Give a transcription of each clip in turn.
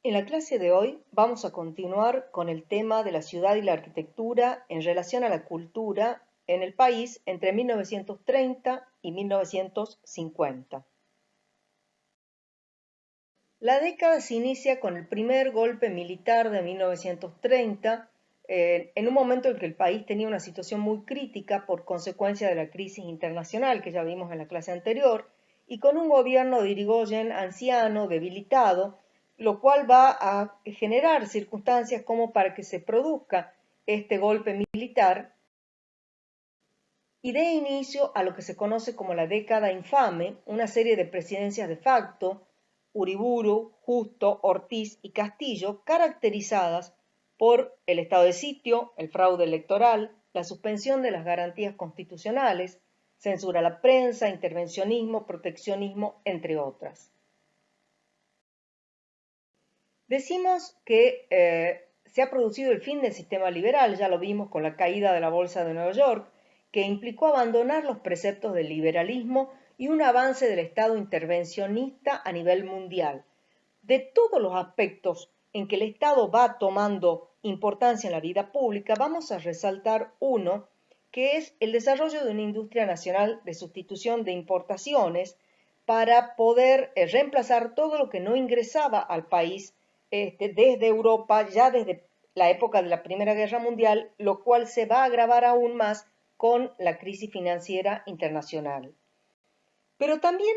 En la clase de hoy vamos a continuar con el tema de la ciudad y la arquitectura en relación a la cultura en el país entre 1930 y 1950. La década se inicia con el primer golpe militar de 1930, en un momento en que el país tenía una situación muy crítica por consecuencia de la crisis internacional que ya vimos en la clase anterior, y con un gobierno de Irigoyen anciano, debilitado, lo cual va a generar circunstancias como para que se produzca este golpe militar y dé inicio a lo que se conoce como la década infame, una serie de presidencias de facto, Uriburu, Justo, Ortiz y Castillo, caracterizadas por el estado de sitio, el fraude electoral, la suspensión de las garantías constitucionales, censura a la prensa, intervencionismo, proteccionismo, entre otras. Decimos que se ha producido el fin del sistema liberal, ya lo vimos con la caída de la Bolsa de Nueva York, que implicó abandonar los preceptos del liberalismo y un avance del Estado intervencionista a nivel mundial. De todos los aspectos en que el Estado va tomando importancia en la vida pública, vamos a resaltar uno, que es el desarrollo de una industria nacional de sustitución de importaciones para poder reemplazar todo lo que no ingresaba al país desde Europa, ya desde la época de la Primera Guerra Mundial, lo cual se va a agravar aún más con la crisis financiera internacional. Pero también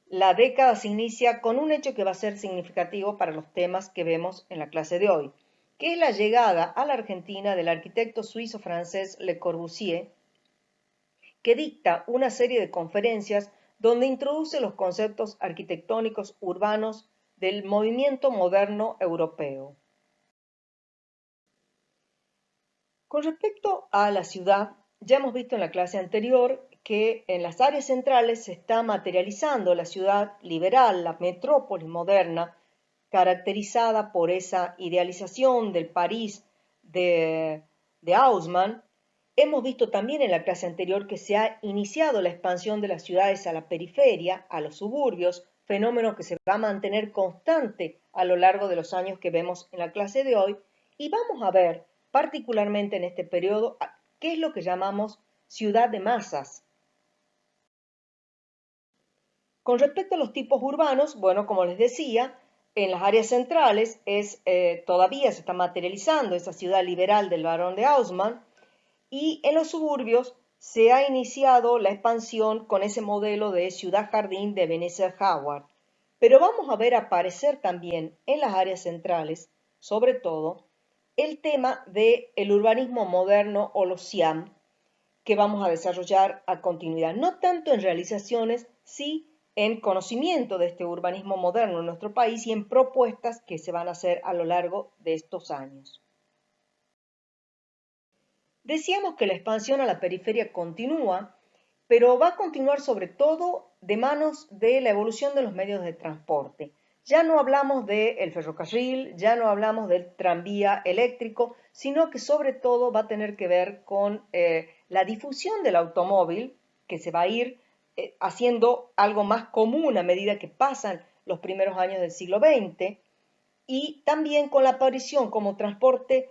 la década se inicia con un hecho que va a ser significativo para los temas que vemos en la clase de hoy, que es la llegada a la Argentina del arquitecto suizo-francés Le Corbusier, que dicta una serie de conferencias donde introduce los conceptos arquitectónicos urbanos del movimiento moderno europeo. Con respecto a la ciudad, ya hemos visto en la clase anterior que en las áreas centrales se está materializando la ciudad liberal, la metrópoli moderna, caracterizada por esa idealización del París de Haussmann. Hemos visto también en la clase anterior que se ha iniciado la expansión de las ciudades a la periferia, a los suburbios, fenómeno que se va a mantener constante a lo largo de los años que vemos en la clase de hoy, y vamos a ver particularmente en este periodo qué es lo que llamamos ciudad de masas. Con respecto a los tipos urbanos, bueno, como les decía, en las áreas centrales todavía se está materializando esa ciudad liberal del barón de Haussmann, y en los suburbios se ha iniciado la expansión con ese modelo de ciudad jardín de Ebenezer Howard. Pero vamos a ver aparecer también en las áreas centrales, sobre todo, el tema del urbanismo moderno o los CIAM, que vamos a desarrollar a continuidad, no tanto en realizaciones, sí en conocimiento de este urbanismo moderno en nuestro país y en propuestas que se van a hacer a lo largo de estos años. Decíamos que la expansión a la periferia continúa, pero va a continuar sobre todo de manos de la evolución de los medios de transporte. Ya no hablamos del ferrocarril, ya no hablamos del tranvía eléctrico, sino que sobre todo va a tener que ver con la difusión del automóvil, que se va a ir haciendo algo más común a medida que pasan los primeros años del siglo XX, y también con la aparición como transporte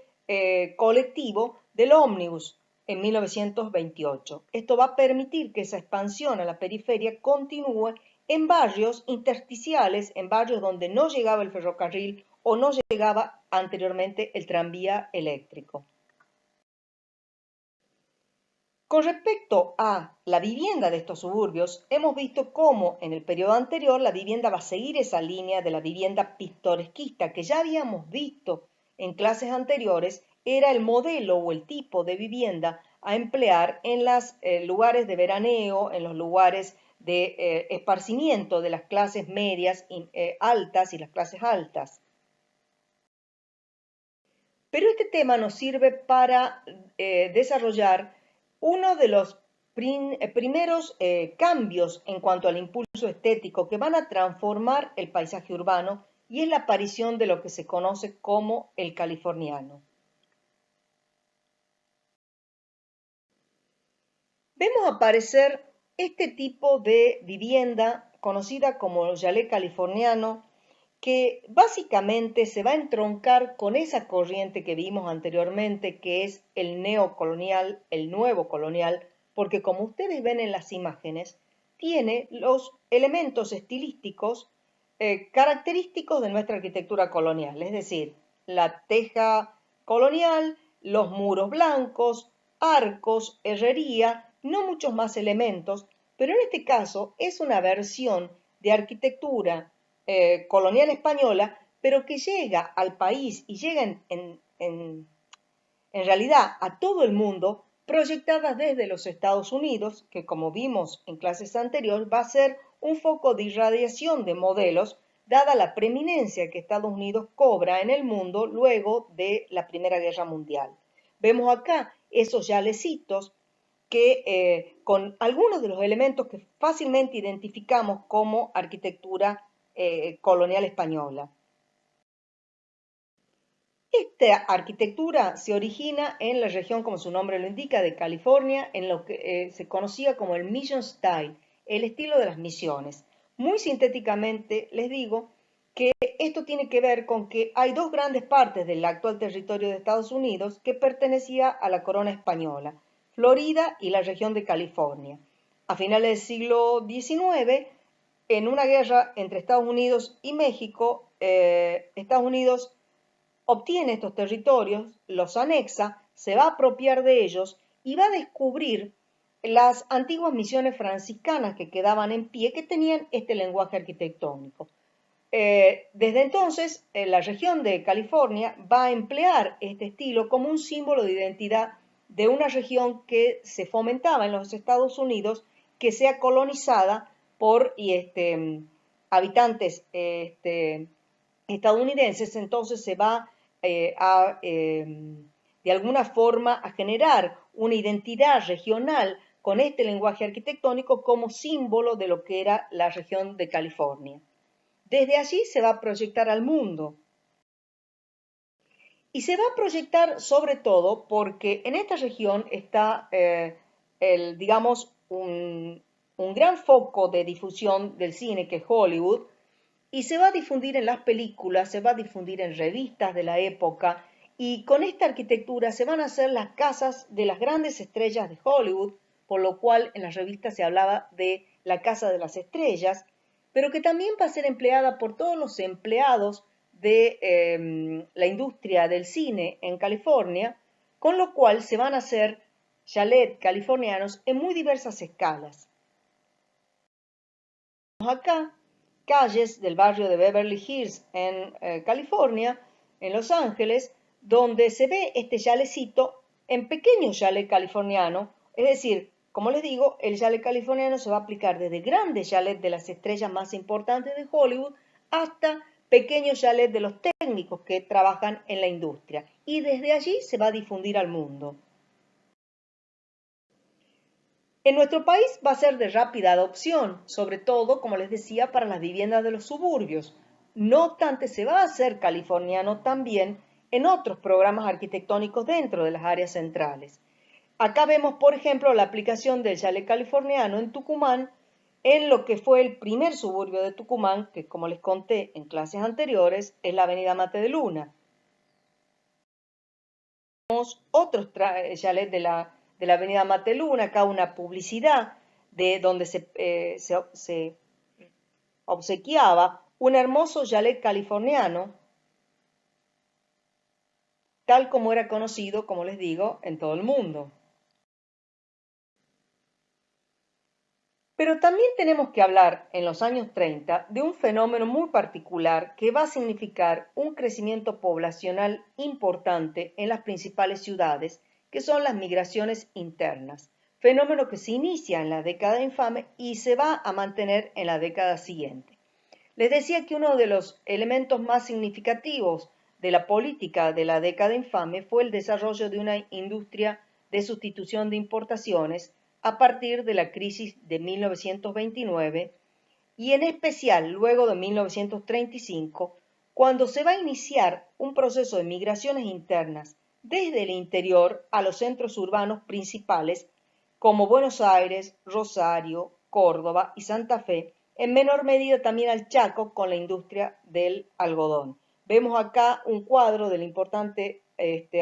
colectivo del ómnibus en 1928. Esto va a permitir que esa expansión a la periferia continúe en barrios intersticiales, en barrios donde no llegaba el ferrocarril o no llegaba anteriormente el tranvía eléctrico. Con respecto a la vivienda de estos suburbios, hemos visto cómo en el periodo anterior la vivienda va a seguir esa línea de la vivienda pintoresquista que ya habíamos visto en clases anteriores, era el modelo o el tipo de vivienda a emplear en los lugares de veraneo, en los lugares de esparcimiento de las clases medias altas y las clases altas. Pero este tema nos sirve para desarrollar uno de los primeros cambios en cuanto al impulso estético que van a transformar el paisaje urbano, y es la aparición de lo que se conoce como el californiano. Vemos aparecer este tipo de vivienda conocida como chalet californiano, que básicamente se va a entroncar con esa corriente que vimos anteriormente, que es el neocolonial, el nuevo colonial, porque como ustedes ven en las imágenes, tiene los elementos estilísticos característicos de nuestra arquitectura colonial, es decir, la teja colonial, los muros blancos, arcos, herrería, no muchos más elementos, pero en este caso es una versión de arquitectura colonial española, pero que llega al país y llega en realidad a todo el mundo, proyectada desde los Estados Unidos, que como vimos en clases anteriores, va a ser un foco de irradiación de modelos, dada la preeminencia que Estados Unidos cobra en el mundo luego de la Primera Guerra Mundial. Vemos acá esos yalecitos que con algunos de los elementos que fácilmente identificamos como arquitectura colonial española. Esta arquitectura se origina en la región, como su nombre lo indica, de California, en lo que se conocía como el Mission Style, el estilo de las misiones. Muy sintéticamente les digo que esto tiene que ver con que hay dos grandes partes del actual territorio de Estados Unidos que pertenecía a la corona española, Florida y la región de California. A finales del siglo XIX, en una guerra entre Estados Unidos y México, Estados Unidos obtiene estos territorios, los anexa, se va a apropiar de ellos y va a descubrir las antiguas misiones franciscanas que quedaban en pie, que tenían este lenguaje arquitectónico. Desde entonces, la región de California va a emplear este estilo como un símbolo de identidad de una región que se fomentaba en los Estados Unidos, que sea colonizada por habitantes estadounidenses. Entonces se va de alguna forma a generar una identidad regional con este lenguaje arquitectónico como símbolo de lo que era la región de California. Desde allí se va a proyectar al mundo. Y se va a proyectar sobre todo porque en esta región está, digamos, un gran foco de difusión del cine, que es Hollywood, y se va a difundir en las películas, se va a difundir en revistas de la época, y con esta arquitectura se van a hacer las casas de las grandes estrellas de Hollywood, por lo cual en las revistas se hablaba de la casa de las estrellas, pero que también va a ser empleada por todos los empleados de la industria del cine en California, con lo cual se van a hacer chalets californianos en muy diversas escalas. Acá calles del barrio de Beverly Hills en California, en Los Ángeles, donde se ve este chalecito en pequeño chalet californiano, es decir, como les digo, el chalet californiano se va a aplicar desde grandes chalets de las estrellas más importantes de Hollywood hasta pequeños chalets de los técnicos que trabajan en la industria, y desde allí se va a difundir al mundo. En nuestro país va a ser de rápida adopción, sobre todo, como les decía, para las viviendas de los suburbios. No obstante, se va a hacer californiano también en otros programas arquitectónicos dentro de las áreas centrales. Acá vemos, por ejemplo, la aplicación del chalet californiano en Tucumán, en lo que fue el primer suburbio de Tucumán, que como les conté en clases anteriores, es la avenida Mate de Luna. Tenemos otros chalets de la avenida Mateluna, acá una publicidad de donde se obsequiaba un hermoso chalet californiano, tal como era conocido, como les digo, en todo el mundo. Pero también tenemos que hablar en los años 30 de un fenómeno muy particular que va a significar un crecimiento poblacional importante en las principales ciudades, que son las migraciones internas, fenómeno que se inicia en la década infame y se va a mantener en la década siguiente. Les decía que uno de los elementos más significativos de la política de la década infame fue el desarrollo de una industria de sustitución de importaciones a partir de la crisis de 1929 y en especial luego de 1935, cuando se va a iniciar un proceso de migraciones internas desde el interior a los centros urbanos principales como Buenos Aires, Rosario, Córdoba y Santa Fe, en menor medida también al Chaco con la industria del algodón. Vemos acá un cuadro del importante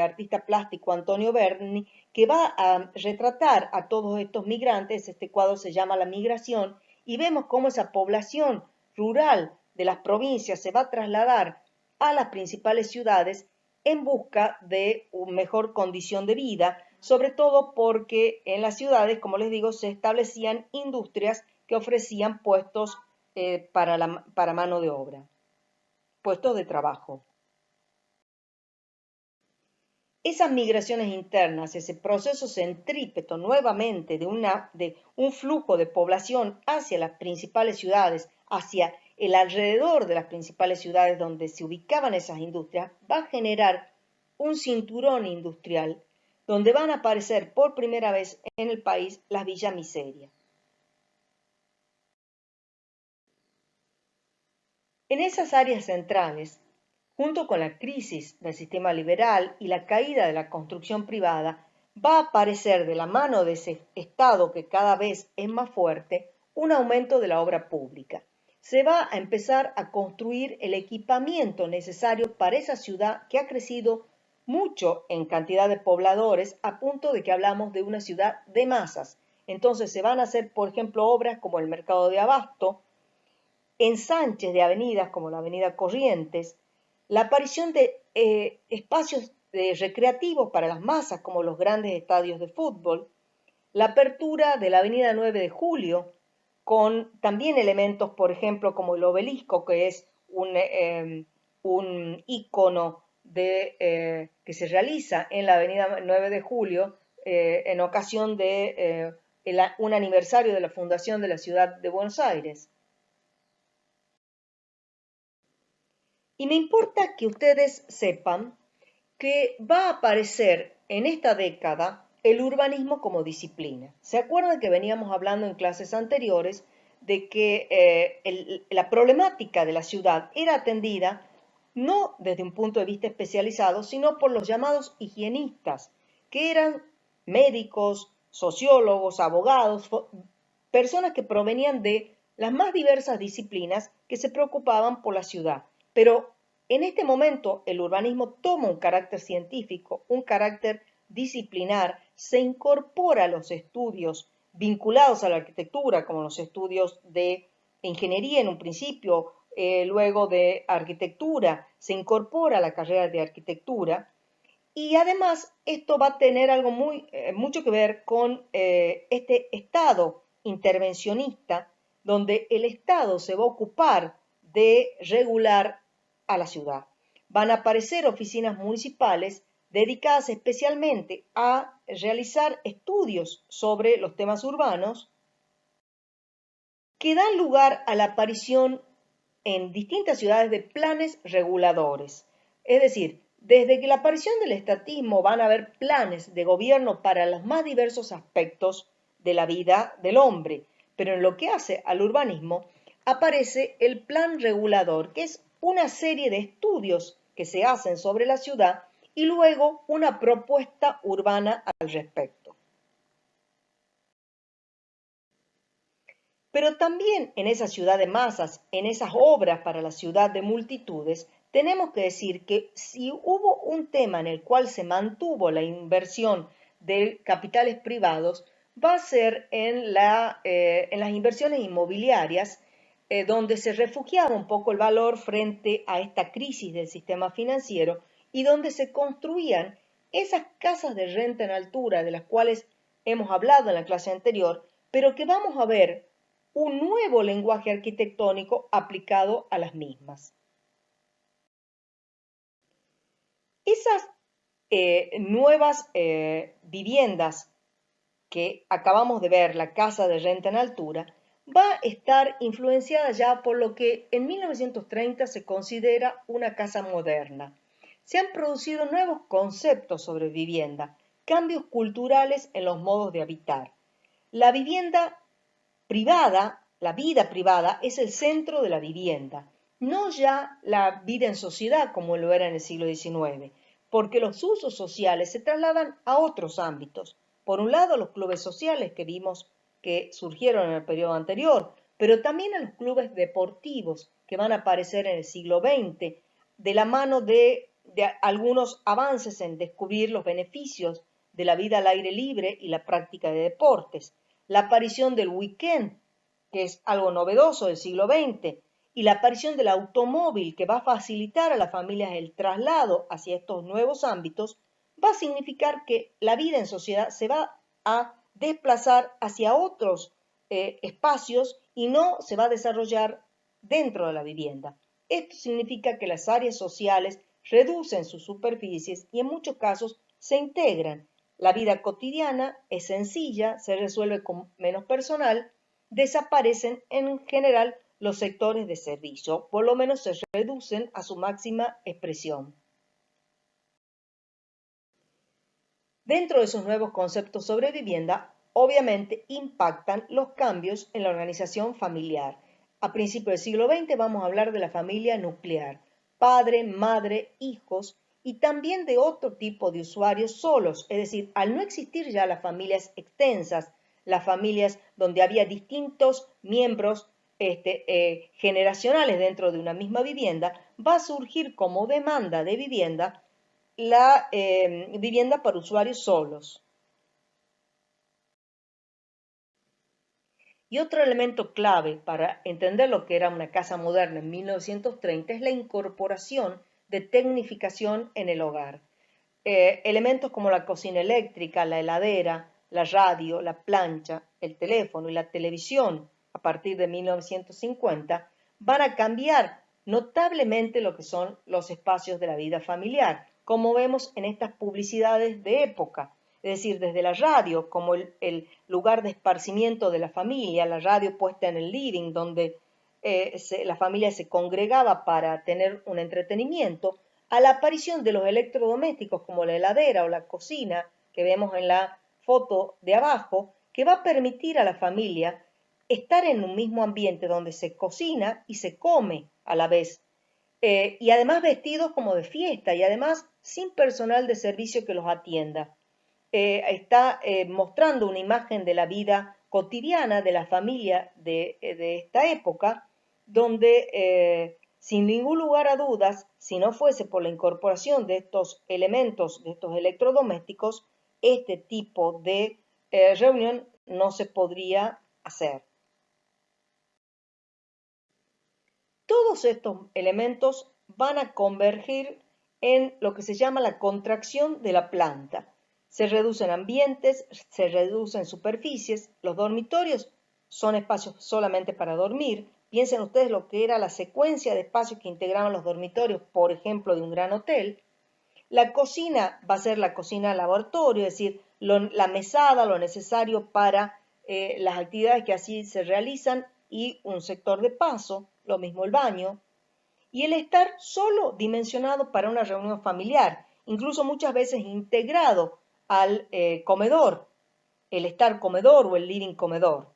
artista plástico Antonio Berni, que va a retratar a todos estos migrantes. Este cuadro se llama La migración, y vemos cómo esa población rural de las provincias se va a trasladar a las principales ciudades en busca de una mejor condición de vida, sobre todo porque en las ciudades, como les digo, se establecían industrias que ofrecían puestos para mano de obra, puestos de trabajo. Esas migraciones internas, ese proceso centrípeto nuevamente de un flujo de población hacia las principales ciudades, hacia el alrededor de las principales ciudades donde se ubicaban esas industrias, va a generar un cinturón industrial donde van a aparecer por primera vez en el país las villas miseria. En esas áreas centrales, junto con la crisis del sistema liberal y la caída de la construcción privada, va a aparecer de la mano de ese Estado que cada vez es más fuerte, un aumento de la obra pública. Se va a empezar a construir el equipamiento necesario para esa ciudad que ha crecido mucho en cantidad de pobladores, a punto de que hablamos de una ciudad de masas. Entonces se van a hacer, por ejemplo, obras como el mercado de abasto, ensanches de avenidas como la avenida Corrientes, la aparición de espacios recreativos para las masas como los grandes estadios de fútbol, la apertura de la avenida 9 de Julio, con también elementos, por ejemplo, como el obelisco, que es un ícono que se realiza en la avenida 9 de Julio en ocasión de un aniversario de la fundación de la ciudad de Buenos Aires. Y me importa que ustedes sepan que va a aparecer en esta década el urbanismo como disciplina. ¿Se acuerdan que veníamos hablando en clases anteriores de que la problemática de la ciudad era atendida no desde un punto de vista especializado, sino por los llamados higienistas, que eran médicos, sociólogos, abogados, personas que provenían de las más diversas disciplinas que se preocupaban por la ciudad? Pero en este momento el urbanismo toma un carácter científico, un carácter disciplinar, se incorpora a los estudios vinculados a la arquitectura, como los estudios de ingeniería en un principio, luego de arquitectura, se incorpora a la carrera de arquitectura, y además esto va a tener algo mucho que ver con este Estado intervencionista, donde el Estado se va a ocupar de regular a la ciudad. Van a aparecer oficinas municipales dedicadas especialmente a realizar estudios sobre los temas urbanos, que dan lugar a la aparición en distintas ciudades de planes reguladores. Es decir, desde que la aparición del estatismo van a haber planes de gobierno para los más diversos aspectos de la vida del hombre, pero en lo que hace al urbanismo aparece el plan regulador, que es una serie de estudios que se hacen sobre la ciudad y luego una propuesta urbana al respecto. Pero también en esa ciudad de masas, en esas obras para la ciudad de multitudes, tenemos que decir que si hubo un tema en el cual se mantuvo la inversión de capitales privados, va a ser en las inversiones inmobiliarias, donde se refugiaba un poco el valor frente a esta crisis del sistema financiero y donde se construían esas casas de renta en altura de las cuales hemos hablado en la clase anterior, pero que vamos a ver un nuevo lenguaje arquitectónico aplicado a las mismas. Esas nuevas viviendas que acabamos de ver, la casa de renta en altura, va a estar influenciada ya por lo que en 1930 se considera una casa moderna. Se han producido nuevos conceptos sobre vivienda, cambios culturales en los modos de habitar. La vivienda privada, la vida privada, es el centro de la vivienda, no ya la vida en sociedad como lo era en el siglo XIX, porque los usos sociales se trasladan a otros ámbitos. Por un lado, los clubes sociales que vimos que surgieron en el periodo anterior, pero también a los clubes deportivos que van a aparecer en el siglo XX, de la mano de algunos avances en descubrir los beneficios de la vida al aire libre y la práctica de deportes, la aparición del weekend, que es algo novedoso del siglo XX, y la aparición del automóvil, que va a facilitar a las familias el traslado hacia estos nuevos ámbitos, va a significar que la vida en sociedad se va a desplazar hacia otros espacios y no se va a desarrollar dentro de la vivienda. Esto significa que las áreas sociales reducen sus superficies y en muchos casos se integran. La vida cotidiana es sencilla, se resuelve con menos personal, desaparecen en general los sectores de servicio, por lo menos se reducen a su máxima expresión. Dentro de esos nuevos conceptos sobre vivienda, obviamente impactan los cambios en la organización familiar. A principios del siglo XX vamos a hablar de la familia nuclear, padre, madre, hijos, y también de otro tipo de usuarios solos, es decir, al no existir ya las familias extensas, las familias donde había distintos miembros generacionales dentro de una misma vivienda, va a surgir como demanda de vivienda la vivienda para usuarios solos. Y otro elemento clave para entender lo que era una casa moderna en 1930 es la incorporación de tecnificación en el hogar. Elementos como la cocina eléctrica, la heladera, la radio, la plancha, el teléfono y la televisión a partir de 1950 van a cambiar notablemente lo que son los espacios de la vida familiar, como vemos en estas publicidades de época. Es decir, desde la radio como el lugar de esparcimiento de la familia, la radio puesta en el living, donde la familia se congregaba para tener un entretenimiento, a la aparición de los electrodomésticos como la heladera o la cocina, que vemos en la foto de abajo, que va a permitir a la familia estar en un mismo ambiente donde se cocina y se come a la vez. Y además vestidos como de fiesta y además sin personal de servicio que los atienda. Está mostrando una imagen de la vida cotidiana de la familia de esta época, donde sin ningún lugar a dudas, si no fuese por la incorporación de estos elementos, de estos electrodomésticos, este tipo de reunión no se podría hacer. Todos estos elementos van a converger en lo que se llama la contracción de la planta. Se reducen ambientes, se reducen superficies, los dormitorios son espacios solamente para dormir. Piensen ustedes lo que era la secuencia de espacios que integraban los dormitorios, por ejemplo, de un gran hotel. La cocina va a ser la cocina laboratorio, es decir, la mesada, lo necesario para las actividades que así se realizan y un sector de paso, lo mismo el baño. Y el estar solo dimensionado para una reunión familiar, incluso muchas veces integrado al comedor, el estar comedor o el living comedor.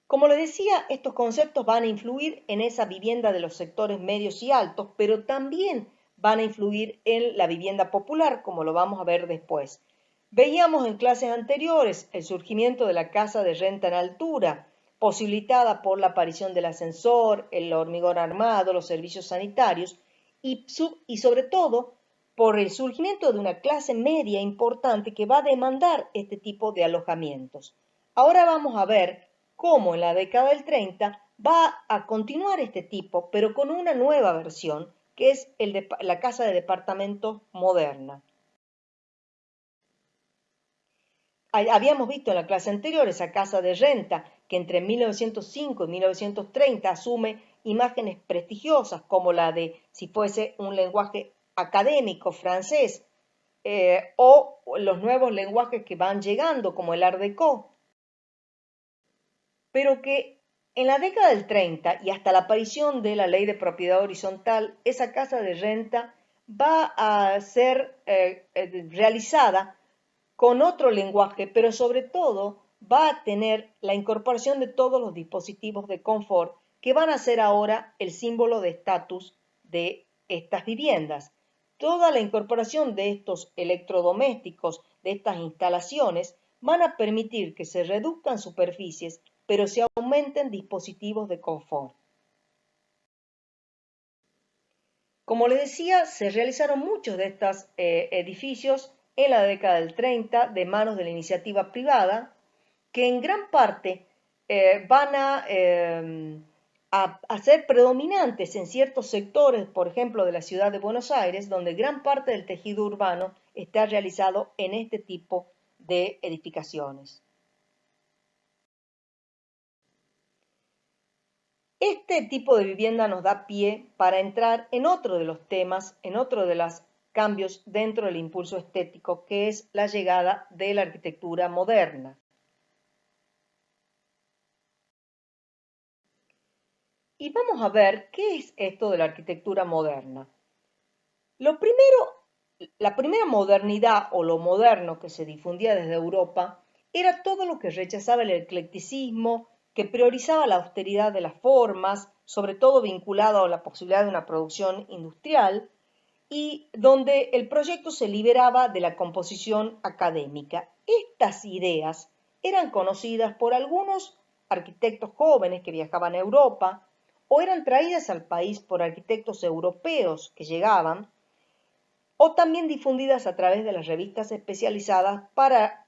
Como les decía, estos conceptos van a influir en esa vivienda de los sectores medios y altos, pero también van a influir en la vivienda popular, como lo vamos a ver después. Veíamos en clases anteriores el surgimiento de la casa de renta en altura, posibilitada por la aparición del ascensor, el hormigón armado, los servicios sanitarios y sobre todo por el surgimiento de una clase media importante que va a demandar este tipo de alojamientos. Ahora vamos a ver cómo en la década del 30 va a continuar este tipo, pero con una nueva versión, que es la casa de departamentos moderna. Habíamos visto en la clase anterior esa casa de renta que entre 1905 y 1930 asume imágenes prestigiosas como la de, si fuese un lenguaje académico francés, o los nuevos lenguajes que van llegando como el Art Deco, pero que en la década del 30 y hasta la aparición de la ley de propiedad horizontal, esa casa de renta va a ser realizada con otro lenguaje, pero sobre todo va a tener la incorporación de todos los dispositivos de confort que van a ser ahora el símbolo de estatus de estas viviendas. Toda la incorporación de estos electrodomésticos, de estas instalaciones, van a permitir que se reduzcan superficies, pero se aumenten dispositivos de confort. Como les decía, se realizaron muchos de estos edificios en la década del 30 de manos de la iniciativa privada, que en gran parte van a ser predominantes en ciertos sectores, por ejemplo, de la ciudad de Buenos Aires, donde gran parte del tejido urbano está realizado en este tipo de edificaciones. Este tipo de vivienda nos da pie para entrar en otro de los temas, en otro de los cambios dentro del impulso estético, que es la llegada de la arquitectura moderna. Y vamos a ver qué es esto de la arquitectura moderna. La primera modernidad o lo moderno que se difundía desde Europa era todo lo que rechazaba el eclecticismo, que priorizaba la austeridad de las formas, sobre todo vinculado a la posibilidad de una producción industrial, y donde el proyecto se liberaba de la composición académica. Estas ideas eran conocidas por algunos arquitectos jóvenes que viajaban a Europa o eran traídas al país por arquitectos europeos que llegaban o también difundidas a través de las revistas especializadas para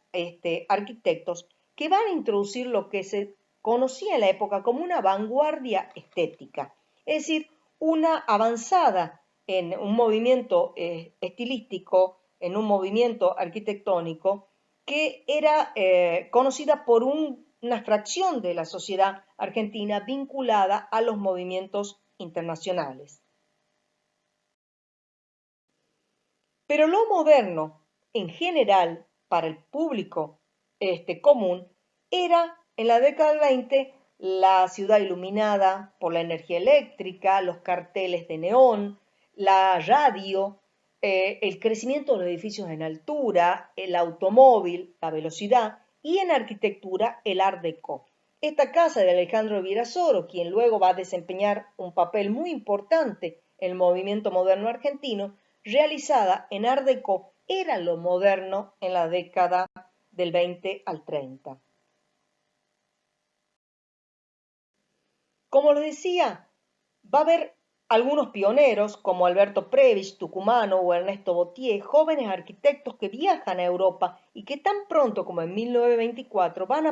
arquitectos que van a introducir lo que se conocía en la época como una vanguardia estética, es decir, una avanzada en un movimiento estilístico, en un movimiento arquitectónico que era conocida por una fracción de la sociedad argentina vinculada a los movimientos internacionales. Pero lo moderno, en general, para el público común, era en la década del 20 la ciudad iluminada por la energía eléctrica, los carteles de neón, la radio, el crecimiento de los edificios en altura, el automóvil, la velocidad y en arquitectura el Art Deco. Esta casa de Alejandro Virasoro, quien luego va a desempeñar un papel muy importante en el movimiento moderno argentino, realizada en Art Deco, era lo moderno en la década del 20 al 30. Como les decía, va a haber algunos pioneros como Alberto Previs, tucumano, o Ernesto Botier, jóvenes arquitectos que viajan a Europa y que tan pronto como en 1924 van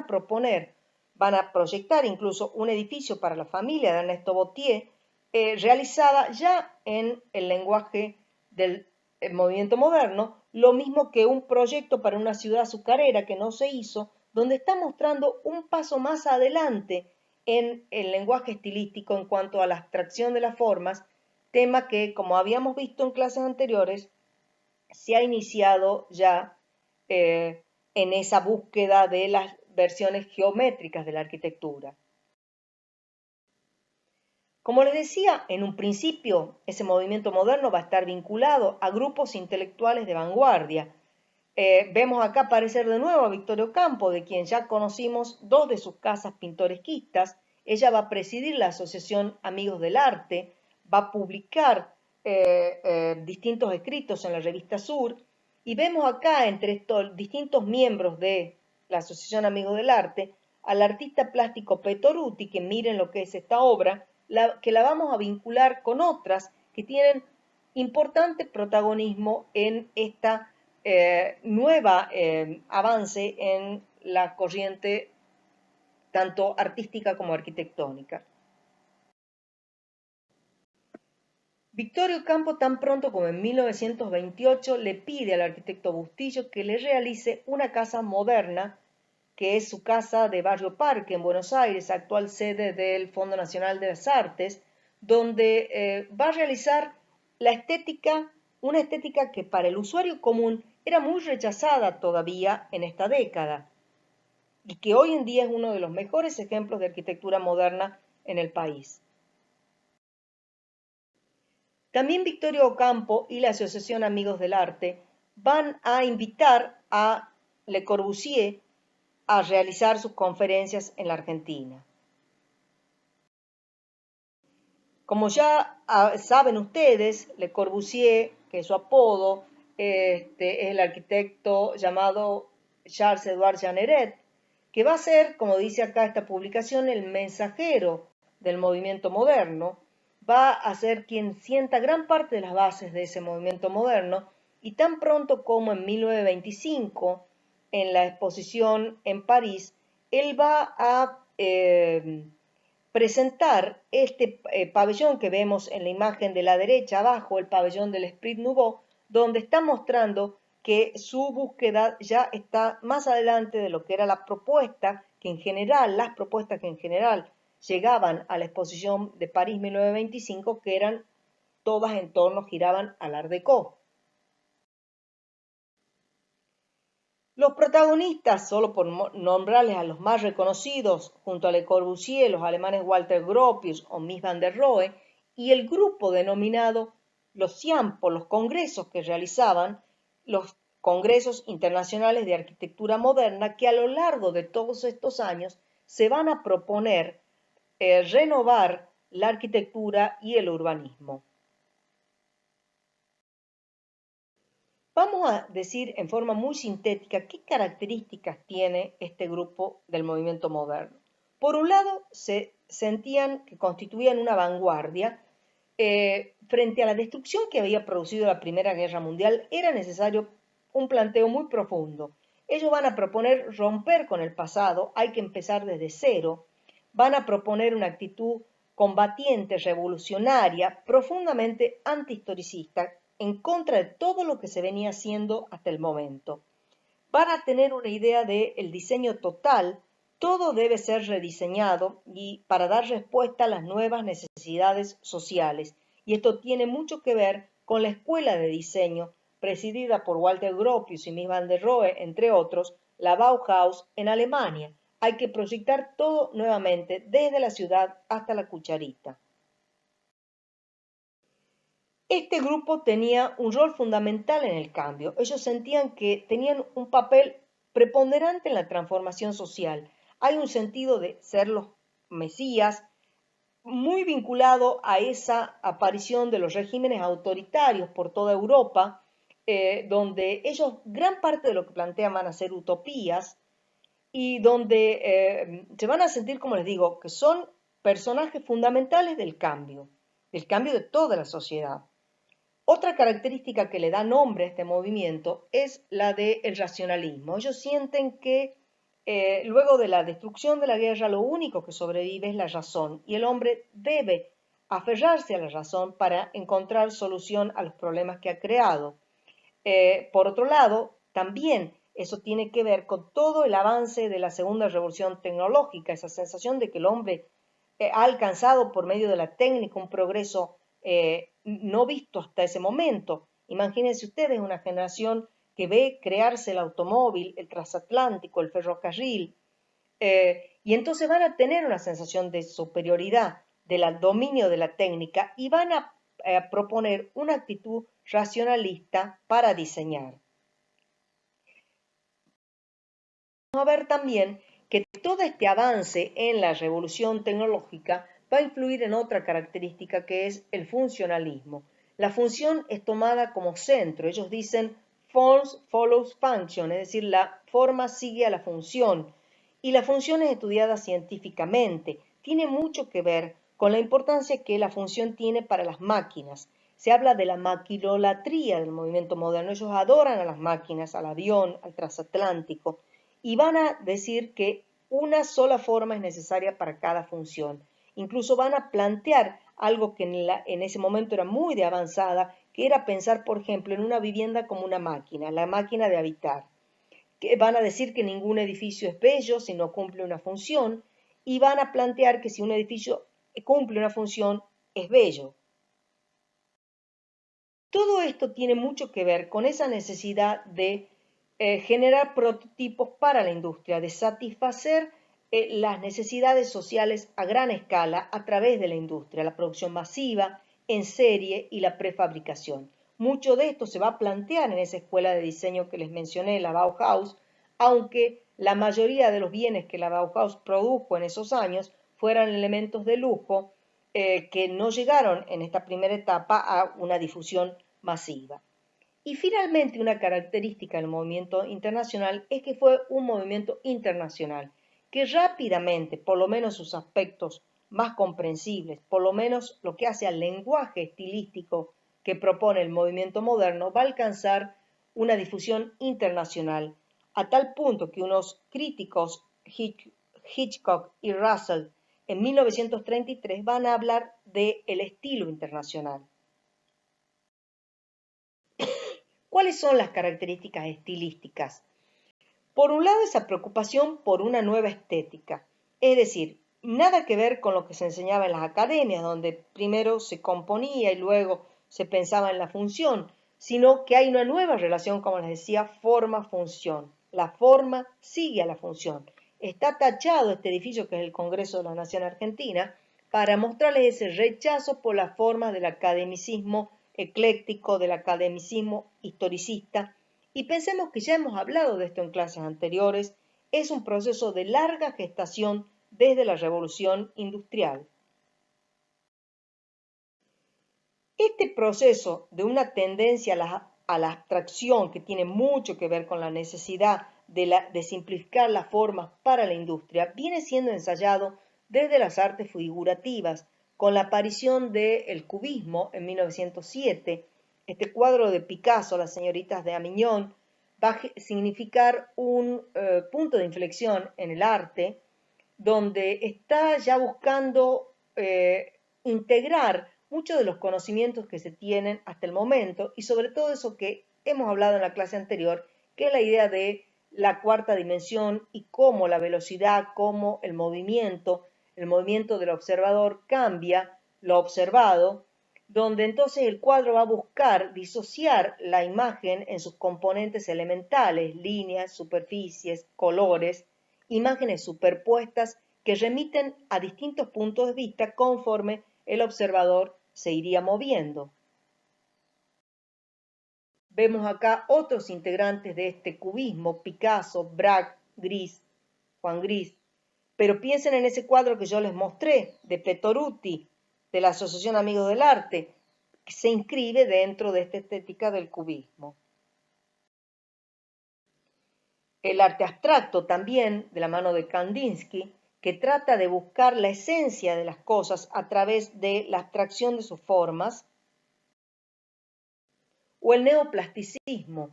a proyectar incluso un edificio para la familia de Ernesto Botier, realizada ya en el lenguaje del movimiento moderno, lo mismo que un proyecto para una ciudad azucarera que no se hizo, donde está mostrando un paso más adelante en el lenguaje estilístico en cuanto a la abstracción de las formas, tema que, como habíamos visto en clases anteriores, se ha iniciado ya en esa búsqueda de las versiones geométricas de la arquitectura. Como les decía, en un principio ese movimiento moderno va a estar vinculado a grupos intelectuales de vanguardia. Vemos acá aparecer de nuevo a Victoria Ocampo, de quien ya conocimos dos de sus casas pintoresquistas. Ella va a presidir la Asociación Amigos del Arte, va a publicar distintos escritos en la revista Sur, y vemos acá entre estos distintos miembros de la Asociación Amigos del Arte al artista plástico Petoruti, que miren lo que es esta obra, que la vamos a vincular con otras que tienen importante protagonismo en esta nueva avance en la corriente tanto artística como arquitectónica. Victorio Ocampo tan pronto como en 1928 le pide al arquitecto Bustillo que le realice una casa moderna, que es su casa de Barrio Parque en Buenos Aires, actual sede del Fondo Nacional de las Artes, donde va a realizar la estética, una estética que para el usuario común era muy rechazada todavía en esta década y que hoy en día es uno de los mejores ejemplos de arquitectura moderna en el país. También Victorio Ocampo y la Asociación Amigos del Arte van a invitar a Le Corbusier a realizar sus conferencias en la Argentina. Como ya saben ustedes, Le Corbusier, que es su apodo, es el arquitecto llamado Charles-Édouard Jeanneret, que va a ser, como dice acá esta publicación, el mensajero del movimiento moderno, va a ser quien sienta gran parte de las bases de ese movimiento moderno, y tan pronto como en 1925, en la exposición en París, él va a presentar este pabellón que vemos en la imagen de la derecha abajo, el pabellón del Esprit Nouveau, donde está mostrando que su búsqueda ya está más adelante de lo que era la propuesta, que en general, las propuestas que en general llegaban a la exposición de París 1925, que eran todas en torno, giraban al Art Déco. Los protagonistas, solo por nombrarles a los más reconocidos, junto a Le Corbusier, los alemanes Walter Gropius o Mies van der Rohe, y el grupo denominado los CIAM por los congresos que realizaban, los congresos internacionales de arquitectura moderna, que a lo largo de todos estos años se van a proponer renovar la arquitectura y el urbanismo. Vamos a decir en forma muy sintética qué características tiene este grupo del movimiento moderno. Por un lado, se sentían que constituían una vanguardia frente a la destrucción que había producido la Primera Guerra Mundial. Era necesario un planteo muy profundo. Ellos van a proponer romper con el pasado, hay que empezar desde cero. Van a proponer una actitud combatiente, revolucionaria, profundamente antihistoricista, en contra de todo lo que se venía haciendo hasta el momento. Van a tener una idea del diseño total, todo debe ser rediseñado y para dar respuesta a las nuevas necesidades sociales. Y esto tiene mucho que ver con la escuela de diseño presidida por Walter Gropius y Mies van der Rohe, entre otros, la Bauhaus en Alemania. Hay que proyectar todo nuevamente, desde la ciudad hasta la cucharita. Este grupo tenía un rol fundamental en el cambio. Ellos sentían que tenían un papel preponderante en la transformación social. Hay un sentido de ser los mesías muy vinculado a esa aparición de los regímenes autoritarios por toda Europa, donde ellos, gran parte de lo que plantean van a ser utopías y donde se van a sentir, como les digo, que son personajes fundamentales del cambio de toda la sociedad. Otra característica que le da nombre a este movimiento es la del racionalismo. Ellos sienten que luego de la destrucción de la guerra lo único que sobrevive es la razón y el hombre debe aferrarse a la razón para encontrar solución a los problemas que ha creado. Por otro lado, también eso tiene que ver con todo el avance de la segunda revolución tecnológica, esa sensación de que el hombre ha alcanzado por medio de la técnica un progreso no visto hasta ese momento. Imagínense ustedes una generación que ve crearse el automóvil, el transatlántico, el ferrocarril, y entonces van a tener una sensación de superioridad, del dominio de la técnica y van a proponer una actitud racionalista para diseñar. Vamos a ver también que todo este avance en la revolución tecnológica va a influir en otra característica que es el funcionalismo. La función es tomada como centro. Ellos dicen form follows function, es decir, la forma sigue a la función. Y la función es estudiada científicamente. Tiene mucho que ver con la importancia que la función tiene para las máquinas. Se habla de la maquilolatría del movimiento moderno. Ellos adoran a las máquinas, al avión, al transatlántico, y van a decir que una sola forma es necesaria para cada función. Incluso van a plantear algo que en ese momento era muy de avanzada, que era pensar, por ejemplo, en una vivienda como una máquina, la máquina de habitar. Que van a decir que ningún edificio es bello si no cumple una función, y van a plantear que si un edificio cumple una función, es bello. Todo esto tiene mucho que ver con esa necesidad de generar prototipos para la industria, de satisfacer las necesidades sociales a gran escala a través de la industria, la producción masiva, en serie y la prefabricación. Mucho de esto se va a plantear en esa escuela de diseño que les mencioné, la Bauhaus, aunque la mayoría de los bienes que la Bauhaus produjo en esos años fueran elementos de lujo que no llegaron en esta primera etapa a una difusión masiva. Y finalmente, una característica del movimiento internacional es que fue un movimiento internacional, que rápidamente, por lo menos sus aspectos más comprensibles, por lo menos lo que hace al lenguaje estilístico que propone el movimiento moderno, va a alcanzar una difusión internacional, a tal punto que unos críticos, Hitchcock y Russell, en 1933 van a hablar de el estilo internacional. ¿Cuáles son las características estilísticas? Por un lado, esa preocupación por una nueva estética, es decir, nada que ver con lo que se enseñaba en las academias, donde primero se componía y luego se pensaba en la función, sino que hay una nueva relación, como les decía, forma-función. La forma sigue a la función. Está tachado este edificio, que es el Congreso de la Nación Argentina, para mostrarles ese rechazo por las formas del academicismo ecléctico, del academicismo historicista. Y pensemos que ya hemos hablado de esto en clases anteriores, es un proceso de larga gestación desde la Revolución Industrial. Este proceso de una tendencia a la abstracción, que tiene mucho que ver con la necesidad de simplificar las formas para la industria, viene siendo ensayado desde las artes figurativas, con la aparición del cubismo en 1907. Este cuadro de Picasso, Las señoritas de Avignon, va a significar un punto de inflexión en el arte, donde está ya buscando integrar muchos de los conocimientos que se tienen hasta el momento y sobre todo eso que hemos hablado en la clase anterior, que es la idea de la cuarta dimensión y cómo la velocidad, cómo el movimiento del observador cambia lo observado, donde entonces el cuadro va a buscar disociar la imagen en sus componentes elementales, líneas, superficies, colores, imágenes superpuestas que remiten a distintos puntos de vista conforme el observador se iría moviendo. Vemos acá otros integrantes de este cubismo: Picasso, Braque, Gris, Juan Gris. Pero piensen en ese cuadro que yo les mostré, de Petoruti, de la Asociación Amigos del Arte, que se inscribe dentro de esta estética del cubismo. El arte abstracto también, de la mano de Kandinsky, que trata de buscar la esencia de las cosas a través de la abstracción de sus formas, o el neoplasticismo,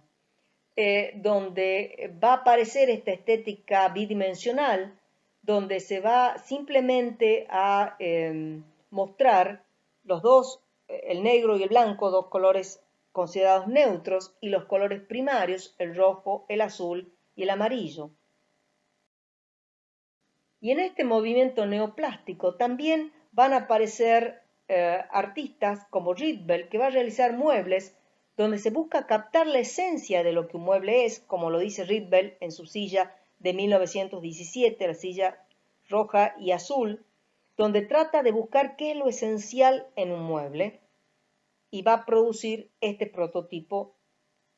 donde va a aparecer esta estética bidimensional, donde se va simplemente a mostrar los dos, el negro y el blanco, dos colores considerados neutros, y los colores primarios, el rojo, el azul y el amarillo. Y en este movimiento neoplástico también van a aparecer artistas como Rietveld, que va a realizar muebles donde se busca captar la esencia de lo que un mueble es, como lo dice Rietveld en su silla de 1917, la silla roja y azul, donde trata de buscar qué es lo esencial en un mueble y va a producir este prototipo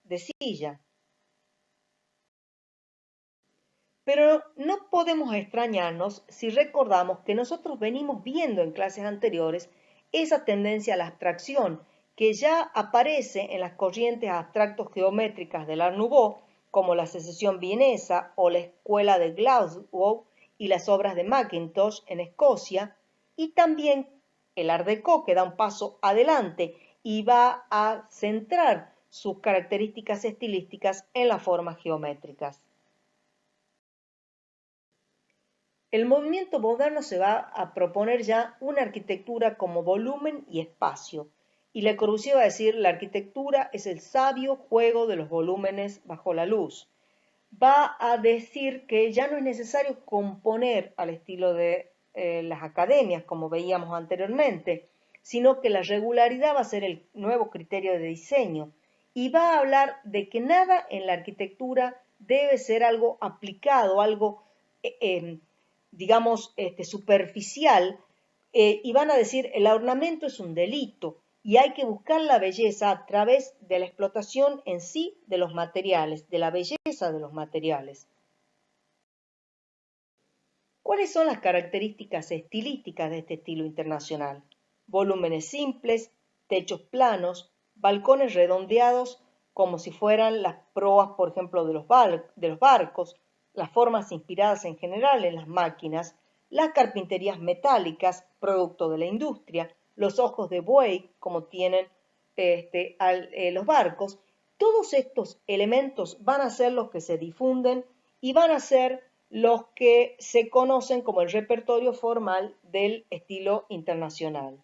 de silla. Pero no podemos extrañarnos si recordamos que nosotros venimos viendo en clases anteriores esa tendencia a la abstracción que ya aparece en las corrientes abstractos geométricas del Art Nouveau, como la Secesión vienesa o la Escuela de Glasgow y las obras de Mackintosh en Escocia, y también el Art Deco, que da un paso adelante y va a centrar sus características estilísticas en las formas geométricas. El movimiento moderno se va a proponer ya una arquitectura como volumen y espacio, y Le Corbusier va a decir: la arquitectura es el sabio juego de los volúmenes bajo la luz. Va a decir que ya no es necesario componer al estilo de las academias, como veíamos anteriormente, sino que la regularidad va a ser el nuevo criterio de diseño, y va a hablar de que nada en la arquitectura debe ser algo aplicado, algo digamos, superficial, y van a decir: el ornamento es un delito y hay que buscar la belleza a través de la explotación en sí de los materiales, de la belleza de los materiales. ¿Cuáles son las características estilísticas de este estilo internacional? Volúmenes simples, techos planos, balcones redondeados como si fueran las proas, por ejemplo, de los barcos, las formas inspiradas en general en las máquinas, las carpinterías metálicas, producto de la industria, los ojos de buey, como tienen los barcos. Todos estos elementos van a ser los que se difunden y van a ser los que se conocen como el repertorio formal del estilo internacional.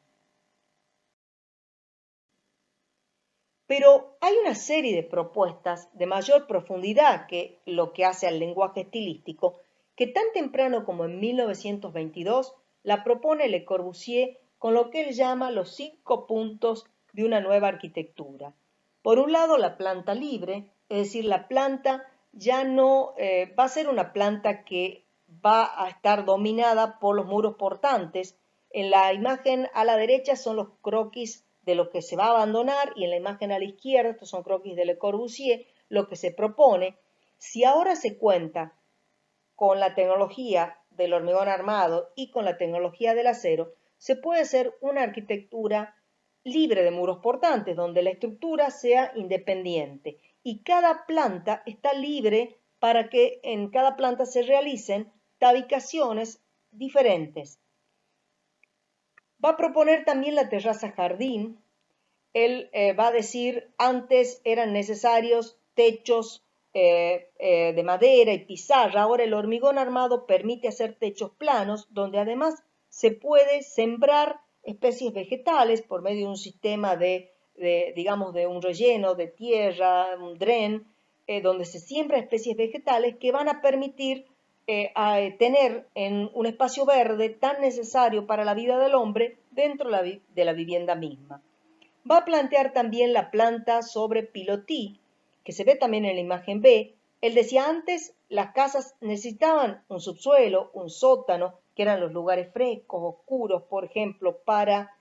Pero hay una serie de propuestas de mayor profundidad que lo que hace al lenguaje estilístico, que tan temprano como en 1922 la propone Le Corbusier con lo que él llama los 5 puntos de una nueva arquitectura. Por un lado, la planta libre, es decir, la planta ya no va a ser una planta que va a estar dominada por los muros portantes. En la imagen a la derecha son los croquis de lo que se va a abandonar y en la imagen a la izquierda, estos son croquis de Le Corbusier, lo que se propone. Si ahora se cuenta con la tecnología del hormigón armado y con la tecnología del acero, se puede hacer una arquitectura libre de muros portantes, donde la estructura sea independiente y cada planta está libre para que en cada planta se realicen tabicaciones diferentes. Va a proponer también la terraza jardín. Él va a decir, antes eran necesarios techos de madera y pizarra, ahora el hormigón armado permite hacer techos planos, donde además se puede sembrar especies vegetales por medio de un sistema digamos, de un relleno de tierra, un dren, donde se siembra especies vegetales que van a permitir tener en un espacio verde tan necesario para la vida del hombre dentro de la vivienda misma. Va a plantear también la planta sobre pilotí, que se ve también en la imagen B. Él decía antes, las casas necesitaban un subsuelo, un sótano, que eran los lugares frescos, oscuros, por ejemplo, para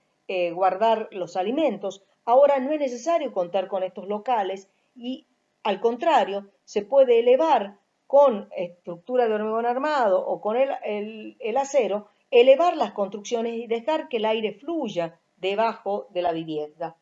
guardar los alimentos. Ahora no es necesario contar con estos locales y, al contrario, se puede elevar con estructura de hormigón armado o con el acero, elevar las construcciones y dejar que el aire fluya debajo de la vivienda.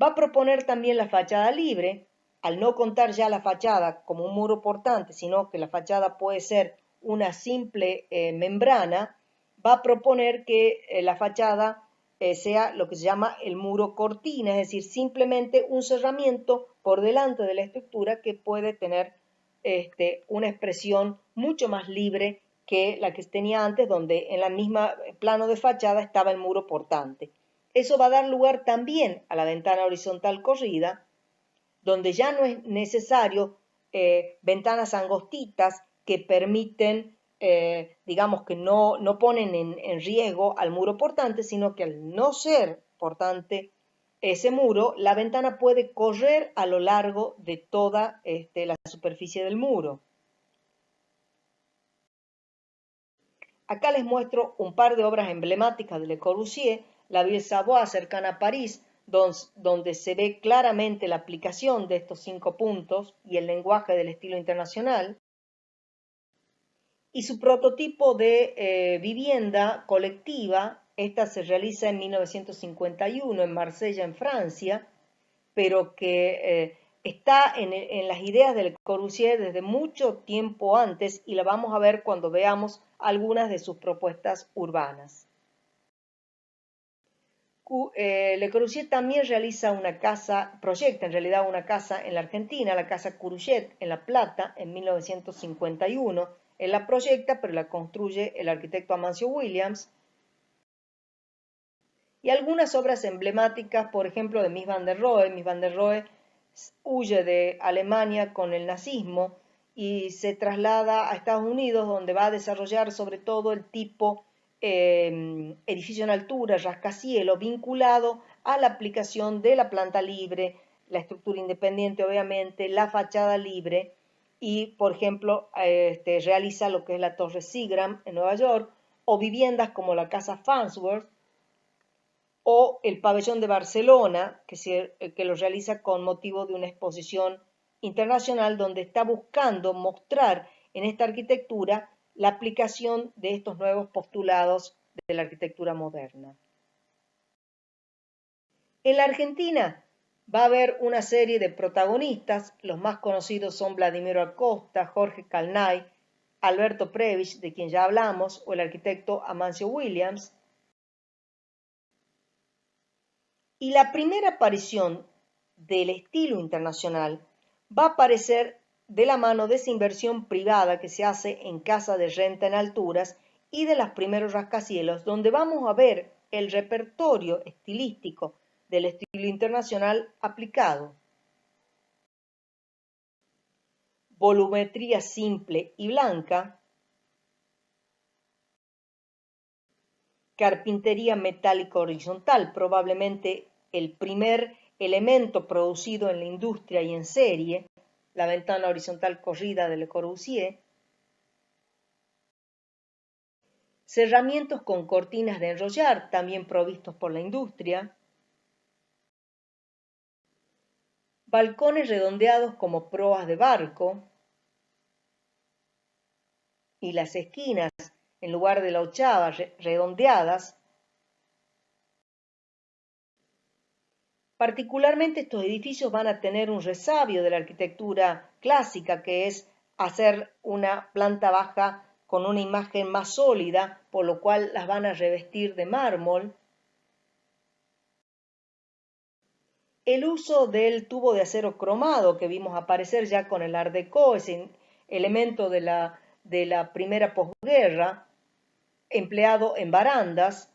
Va a proponer también la fachada libre, al no contar ya la fachada como un muro portante, sino que la fachada puede ser una simple membrana. Va a proponer que la fachada sea lo que se llama el muro cortina, es decir, simplemente un cerramiento por delante de la estructura que puede tener una expresión mucho más libre que la que tenía antes, donde en la misma plano de fachada estaba el muro portante. Eso va a dar lugar también a la ventana horizontal corrida, donde ya no es necesario ventanas angostitas que permiten, digamos que no ponen en riesgo al muro portante, sino que al no ser portante ese muro, la ventana puede correr a lo largo de toda la superficie del muro. Acá les muestro un par de obras emblemáticas de Le Corbusier, la Ville Savoie, cercana a París, donde se ve claramente la aplicación de estos 5 puntos y el lenguaje del estilo internacional, y su prototipo de vivienda colectiva. Esta se realiza en 1951 en Marsella, en Francia, pero que está en las ideas de Le Corbusier desde mucho tiempo antes y la vamos a ver cuando veamos algunas de sus propuestas urbanas. Le Corbusier también proyecta en realidad una casa en la Argentina, la Casa Curuchet en La Plata, en 1951. Él la proyecta, pero la construye el arquitecto Amancio Williams. Y algunas obras emblemáticas, por ejemplo, de Mies van der Rohe. Mies van der Rohe huye de Alemania con el nazismo y se traslada a Estados Unidos, donde va a desarrollar sobre todo el tipo edificio en altura, rascacielos, vinculado a la aplicación de la planta libre, la estructura independiente, obviamente, la fachada libre, y, por ejemplo, realiza lo que es la Torre Seagram en Nueva York, o viviendas como la Casa Farnsworth, o el Pabellón de Barcelona, que lo realiza con motivo de una exposición internacional donde está buscando mostrar en esta arquitectura la aplicación de estos nuevos postulados de la arquitectura moderna. En la Argentina Va a haber una serie de protagonistas, los más conocidos son Vladimiro Acosta, Jorge Calnay, Alberto Prebisch, de quien ya hablamos, o el arquitecto Amancio Williams. Y la primera aparición del estilo internacional va a aparecer de la mano de esa inversión privada que se hace en casa de renta en alturas y de los primeros rascacielos, donde vamos a ver el repertorio estilístico del estilo internacional aplicado. Volumetría simple y blanca, carpintería metálica horizontal, probablemente el primer elemento producido en la industria y en serie, la ventana horizontal corrida de Le Corbusier, cerramientos con cortinas de enrollar, también provistos por la industria, balcones redondeados como proas de barco, y las esquinas, en lugar de la ochava, redondeadas. Particularmente estos edificios van a tener un resabio de la arquitectura clásica, que es hacer una planta baja con una imagen más sólida, por lo cual las van a revestir de mármol. El uso del tubo de acero cromado que vimos aparecer ya con el Art Deco, ese elemento de la primera posguerra, empleado en barandas,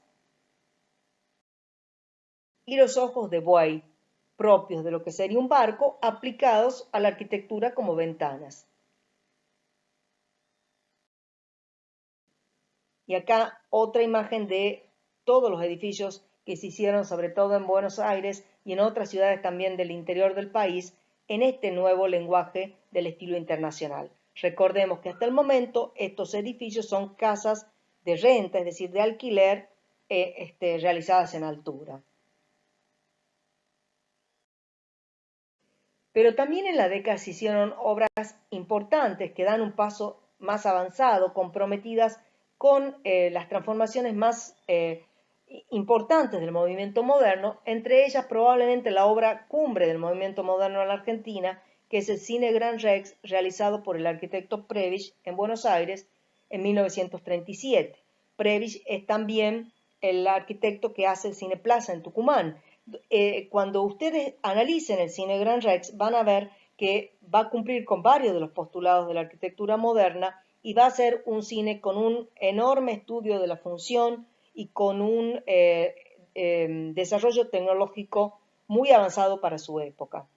y los ojos de buey, propios de lo que sería un barco, aplicados a la arquitectura como ventanas. Y acá otra imagen de todos los edificios que se hicieron, sobre todo en Buenos Aires y en otras ciudades también del interior del país, en este nuevo lenguaje del estilo internacional. Recordemos que hasta el momento estos edificios son casas de renta, es decir, de alquiler, realizadas en altura. Pero también en la década se hicieron obras importantes que dan un paso más avanzado, comprometidas con las transformaciones más importantes del movimiento moderno, entre ellas probablemente la obra cumbre del movimiento moderno en la Argentina, que es el Cine Gran Rex, realizado por el arquitecto Prebisch en Buenos Aires en 1937. Prebisch es también el arquitecto que hace el Cine Plaza en Tucumán. Cuando ustedes analicen el Cine Gran Rex, van a ver que va a cumplir con varios de los postulados de la arquitectura moderna y va a ser un cine con un enorme estudio de la función y con un desarrollo tecnológico muy avanzado para su época.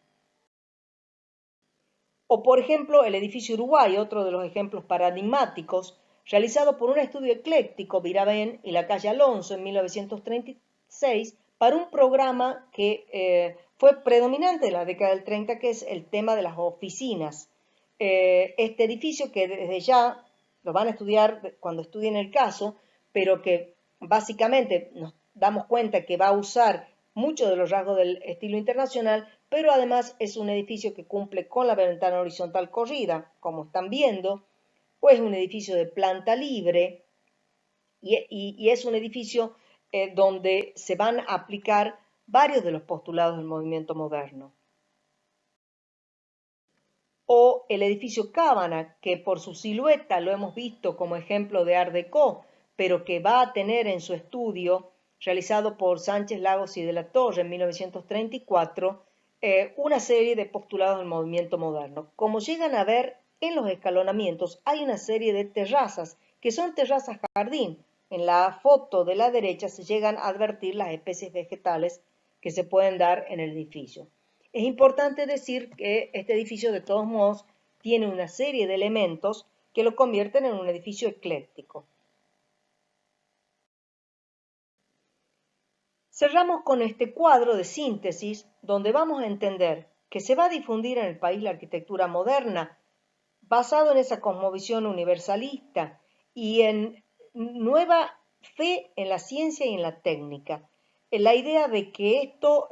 O, por ejemplo, el edificio Uruguay, otro de los ejemplos paradigmáticos, realizado por un estudio ecléctico, Virabén y la calle Alonso en 1936, para un programa que fue predominante en la década del 30, que es el tema de las oficinas. Este edificio que desde ya lo van a estudiar cuando estudien el caso, pero que básicamente nos damos cuenta que va a usar muchos de los rasgos del estilo internacional, pero además es un edificio que cumple con la ventana horizontal corrida, como están viendo, o es un edificio de planta libre y es un edificio donde se van a aplicar varios de los postulados del movimiento moderno. O el edificio Cábana, que por su silueta lo hemos visto como ejemplo de Art Deco, pero que va a tener en su estudio, realizado por Sánchez Lagos y de la Torre en 1934, una serie de postulados del movimiento moderno. Como llegan a ver en los escalonamientos, hay una serie de terrazas, que son terrazas jardín. En la foto de la derecha se llegan a advertir las especies vegetales que se pueden dar en el edificio. Es importante decir que este edificio, de todos modos, tiene una serie de elementos que lo convierten en un edificio ecléctico. Cerramos con este cuadro de síntesis donde vamos a entender que se va a difundir en el país la arquitectura moderna basado en esa cosmovisión universalista y en nueva fe en la ciencia y en la técnica. La idea de que esto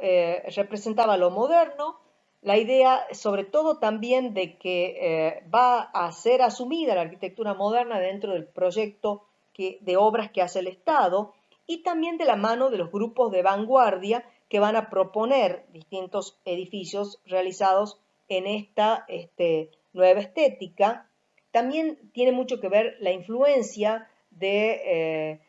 representaba lo moderno, la idea sobre todo también de que va a ser asumida la arquitectura moderna dentro del proyecto de obras que hace el Estado, y también de la mano de los grupos de vanguardia que van a proponer distintos edificios realizados en esta nueva estética. También tiene mucho que ver la influencia de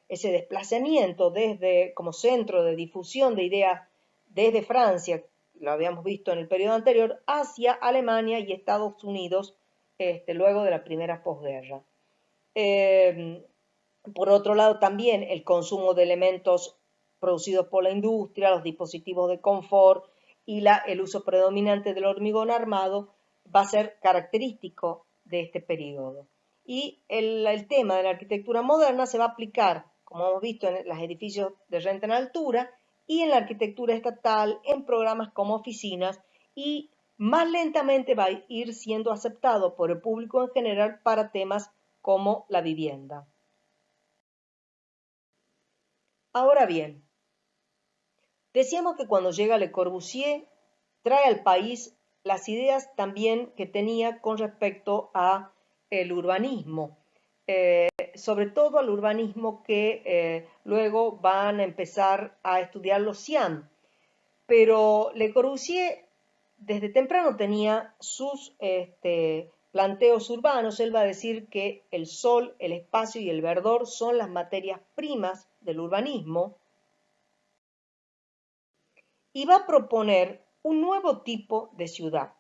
ese desplazamiento desde, como centro de difusión de ideas desde Francia, lo habíamos visto en el periodo anterior, hacia Alemania y Estados Unidos luego de la primera posguerra. Por otro lado, también el consumo de elementos producidos por la industria, los dispositivos de confort y el uso predominante del hormigón armado va a ser característico de este periodo. Y el tema de la arquitectura moderna se va a aplicar, como hemos visto, en los edificios de renta en altura y en la arquitectura estatal, en programas como oficinas, y más lentamente va a ir siendo aceptado por el público en general para temas como la vivienda. Ahora bien, decíamos que cuando llega Le Corbusier trae al país las ideas también que tenía con respecto a el urbanismo, sobre todo al urbanismo que luego van a empezar a estudiar los CIAM. Pero Le Corbusier desde temprano tenía sus planteos urbanos. Él va a decir que el sol, el espacio y el verdor son las materias primas del urbanismo, y va a proponer un nuevo tipo de ciudad,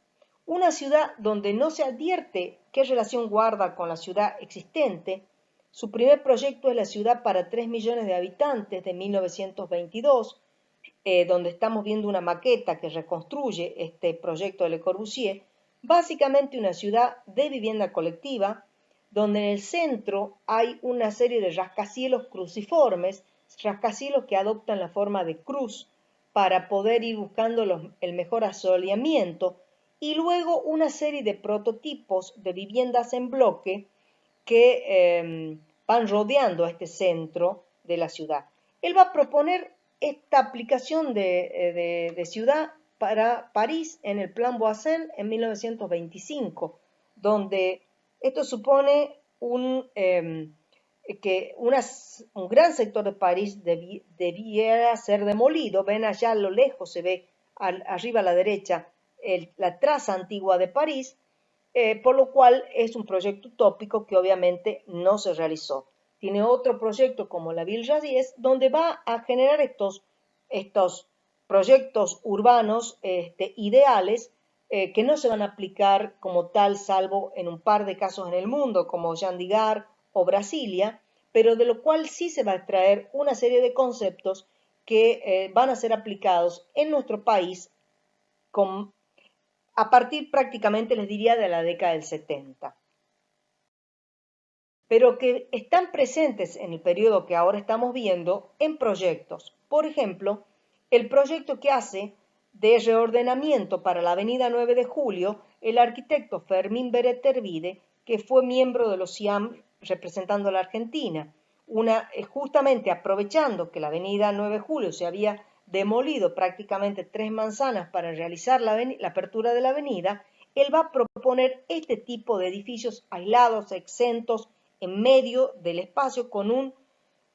una ciudad donde no se advierte qué relación guarda con la ciudad existente. Su primer proyecto es la ciudad para 3 millones de habitantes de 1922, donde estamos viendo una maqueta que reconstruye este proyecto de Le Corbusier, básicamente una ciudad de vivienda colectiva, donde en el centro hay una serie de rascacielos cruciformes, rascacielos que adoptan la forma de cruz para poder ir buscando el mejor asoleamiento, y luego una serie de prototipos de viviendas en bloque que van rodeando a este centro de la ciudad. Él va a proponer esta aplicación de ciudad para París en el Plan Voisin en 1925, donde esto supone que un gran sector de París debiera ser demolido. Ven allá a lo lejos, se ve arriba a la derecha la traza antigua de París, por lo cual es un proyecto utópico que obviamente no se realizó. Tiene otro proyecto como la Ville Radies, donde va a generar estos proyectos urbanos ideales que no se van a aplicar como tal, salvo en un par de casos en el mundo, como Chandigarh o Brasilia, pero de lo cual sí se va a extraer una serie de conceptos que van a ser aplicados en nuestro país a partir prácticamente, les diría, de la década del 70. Pero que están presentes en el periodo que ahora estamos viendo en proyectos. Por ejemplo, el proyecto que hace de reordenamiento para la avenida 9 de Julio el arquitecto Fermín Beretervide, que fue miembro de los CIAM representando a la Argentina, justamente aprovechando que la avenida 9 de Julio se había demolido prácticamente 3 manzanas para realizar la apertura de la avenida. Él va a proponer este tipo de edificios aislados, exentos, en medio del espacio, con un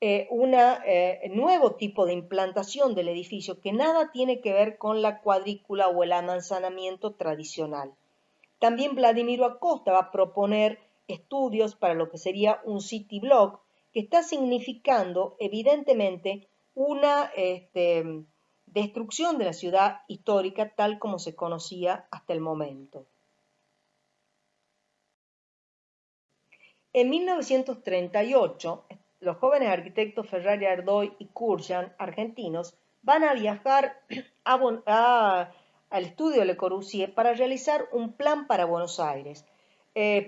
nuevo tipo de implantación del edificio que nada tiene que ver con la cuadrícula o el amanzanamiento tradicional. También Vladimiro Acosta va a proponer estudios para lo que sería un city block, que está significando evidentemente una destrucción de la ciudad histórica tal como se conocía hasta el momento. En 1938, los jóvenes arquitectos Ferrari Ardoy y Kurjan, argentinos, van a viajar al estudio Le Corbusier para realizar un plan para Buenos Aires.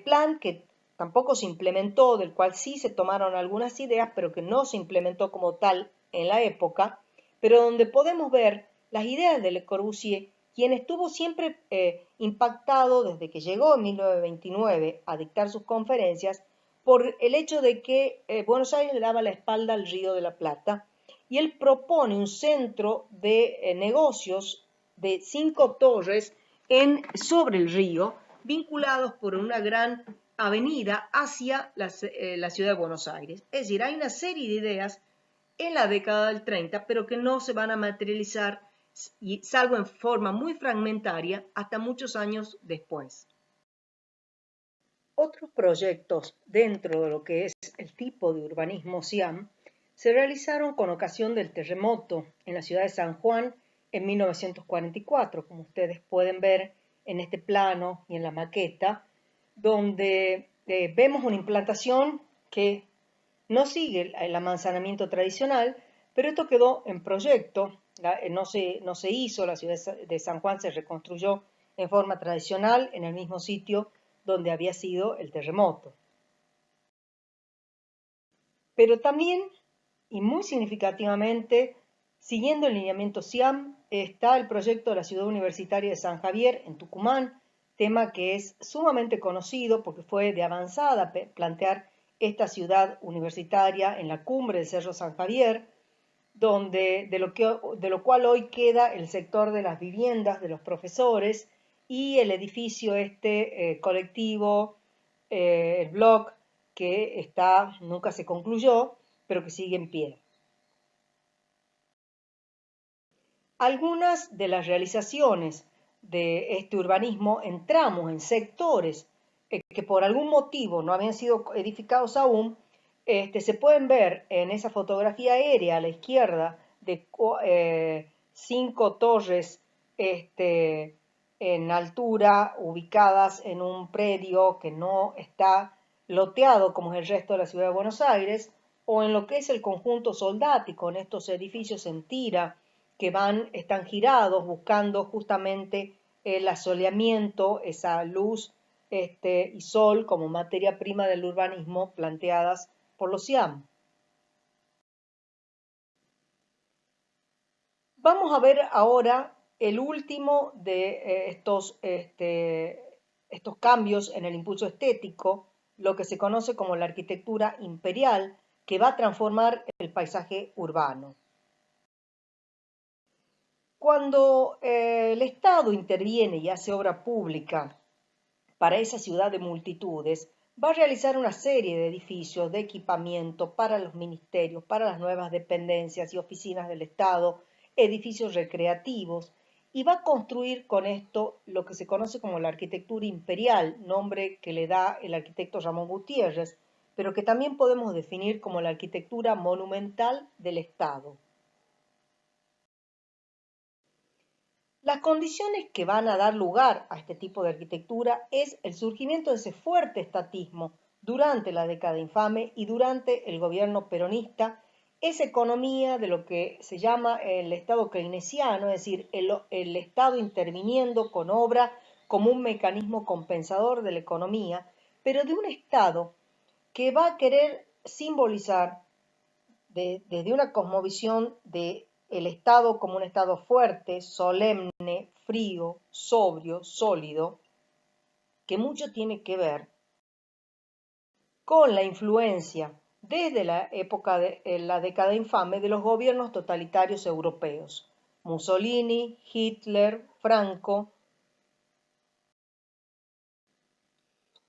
Plan que tampoco se implementó, del cual sí se tomaron algunas ideas, pero que no se implementó como tal en la época, pero donde podemos ver las ideas de Le Corbusier, quien estuvo siempre impactado desde que llegó en 1929 a dictar sus conferencias, por el hecho de que Buenos Aires le daba la espalda al Río de la Plata, y él propone un centro de negocios de 5 torres sobre el río, vinculados por una gran avenida hacia la ciudad de Buenos Aires. Es decir, hay una serie de ideas en la década del 30, pero que no se van a materializar, salvo en forma muy fragmentaria, hasta muchos años después. Otros proyectos dentro de lo que es el tipo de urbanismo SIAM se realizaron con ocasión del terremoto en la ciudad de San Juan en 1944, como ustedes pueden ver en este plano y en la maqueta, donde vemos una implantación que no sigue el amanzanamiento tradicional, pero esto quedó en proyecto, no se hizo, la ciudad de San Juan se reconstruyó en forma tradicional en el mismo sitio donde había sido el terremoto. Pero también, y muy significativamente, siguiendo el lineamiento SIAM, está el proyecto de la Ciudad Universitaria de San Javier en Tucumán, tema que es sumamente conocido porque fue de avanzada plantear esta ciudad universitaria en la cumbre del Cerro San Javier, de lo cual hoy queda el sector de las viviendas de los profesores y el edificio colectivo, el blog que nunca se concluyó, pero que sigue en pie. Algunas de las realizaciones de este urbanismo en tramos, en sectores que por algún motivo no habían sido edificados aún, se pueden ver en esa fotografía aérea a la izquierda de 5 torres en altura ubicadas en un predio que no está loteado como es el resto de la ciudad de Buenos Aires, o en lo que es el conjunto soldático, en estos edificios en tira que están girados buscando justamente el asoleamiento, esa luz y sol como materia prima del urbanismo planteadas por los SIAM. Vamos a ver ahora el último de estos cambios en el impulso estético, lo que se conoce como la arquitectura imperial, que va a transformar el paisaje urbano. Cuando el Estado interviene y hace obra pública para esa ciudad de multitudes, va a realizar una serie de edificios de equipamiento para los ministerios, para las nuevas dependencias y oficinas del Estado, edificios recreativos, y va a construir con esto lo que se conoce como la arquitectura imperial, nombre que le da el arquitecto Ramón Gutiérrez, pero que también podemos definir como la arquitectura monumental del Estado. Las condiciones que van a dar lugar a este tipo de arquitectura es el surgimiento de ese fuerte estatismo durante la década infame y durante el gobierno peronista, esa economía de lo que se llama el Estado keynesiano, es decir, el Estado interviniendo con obra como un mecanismo compensador de la economía, pero de un Estado que va a querer simbolizar desde una cosmovisión de el Estado como un Estado fuerte, solemne, frío, sobrio, sólido, que mucho tiene que ver con la influencia desde la época de la década infame de los gobiernos totalitarios europeos, Mussolini, Hitler, Franco,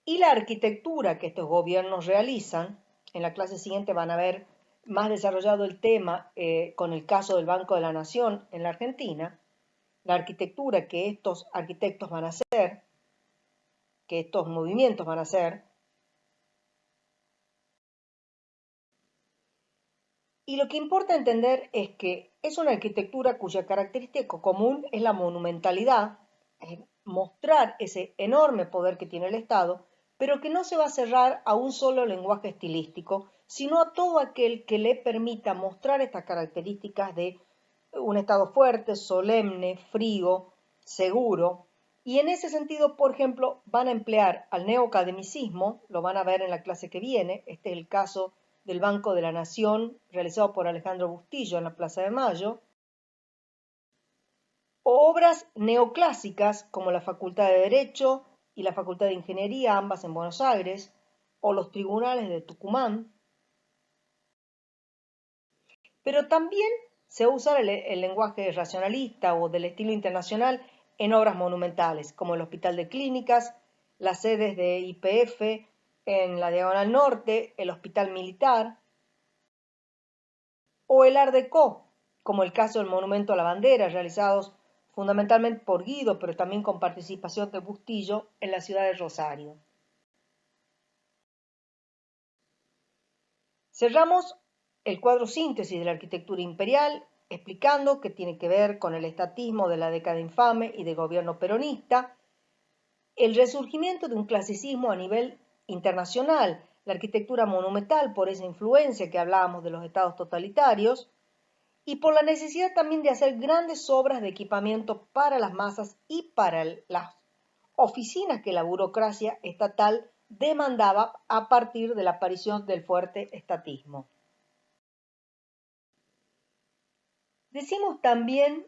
y la arquitectura que estos gobiernos realizan. En la clase siguiente van a ver más desarrollado el tema con el caso del Banco de la Nación en la Argentina, la arquitectura que estos arquitectos van a hacer, que estos movimientos van a hacer. Y lo que importa entender es que es una arquitectura cuya característica común es la monumentalidad, es mostrar ese enorme poder que tiene el Estado, pero que no se va a cerrar a un solo lenguaje estilístico, sino a todo aquel que le permita mostrar estas características de un Estado fuerte, solemne, frío, seguro. Y en ese sentido, por ejemplo, van a emplear al neoacademicismo, lo van a ver en la clase que viene, este es el caso del Banco de la Nación, realizado por Alejandro Bustillo en la Plaza de Mayo, o obras neoclásicas como la Facultad de Derecho y la Facultad de Ingeniería, ambas en Buenos Aires, o los tribunales de Tucumán. Pero también se usa el lenguaje racionalista o del estilo internacional en obras monumentales, como el Hospital de Clínicas, las sedes de YPF en la Diagonal Norte, el Hospital Militar. o el Art Deco, como el caso del Monumento a la Bandera, realizados fundamentalmente por Guido, pero también con participación de Bustillo en la ciudad de Rosario. Cerramos el cuadro síntesis de la arquitectura imperial explicando que tiene que ver con el estatismo de la década infame y de gobierno peronista, el resurgimiento de un clasicismo a nivel internacional, la arquitectura monumental por esa influencia que hablábamos de los estados totalitarios, y por la necesidad también de hacer grandes obras de equipamiento para las masas y para las oficinas que la burocracia estatal demandaba a partir de la aparición del fuerte estatismo. Decimos también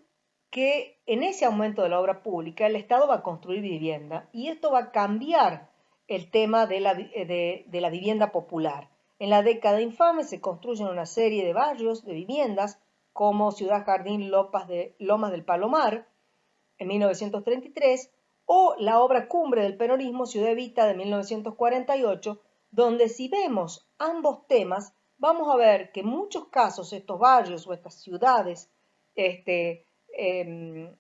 que en ese aumento de la obra pública el Estado va a construir vivienda y esto va a cambiar el tema de la vivienda popular. En la década infame se construyen una serie de barrios de viviendas como Ciudad Jardín Lomas del Palomar en 1933 o la obra cumbre del peronismo Ciudad Evita de 1948, donde si vemos ambos temas vamos a ver que en muchos casos estos barrios o estas ciudades de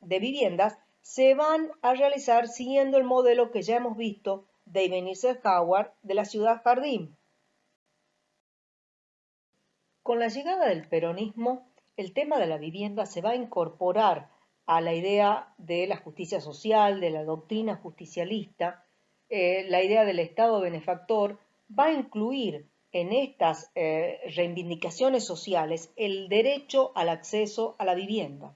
viviendas se van a realizar siguiendo el modelo que ya hemos visto de Ebenezer Howard de la Ciudad Jardín. Con la llegada del peronismo, el tema de la vivienda se va a incorporar a la idea de la justicia social, de la doctrina justicialista. La idea del Estado benefactor va a incluir en estas reivindicaciones sociales el derecho al acceso a la vivienda.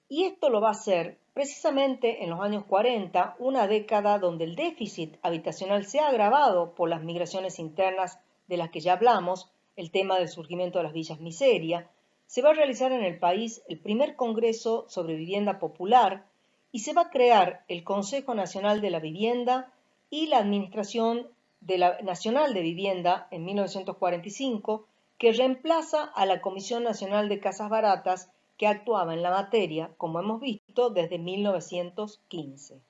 Y esto lo va a hacer precisamente en los años 40, una década donde el déficit habitacional se ha agravado por las migraciones internas de las que ya hablamos, el tema del surgimiento de las villas miseria. Se va a realizar en el país el primer Congreso sobre Vivienda Popular y se va a crear el Consejo Nacional de la Vivienda y la Administración Nacional de Vivienda en 1945, que reemplaza a la Comisión Nacional de Casas Baratas que actuaba en la materia, como hemos visto, desde 1915.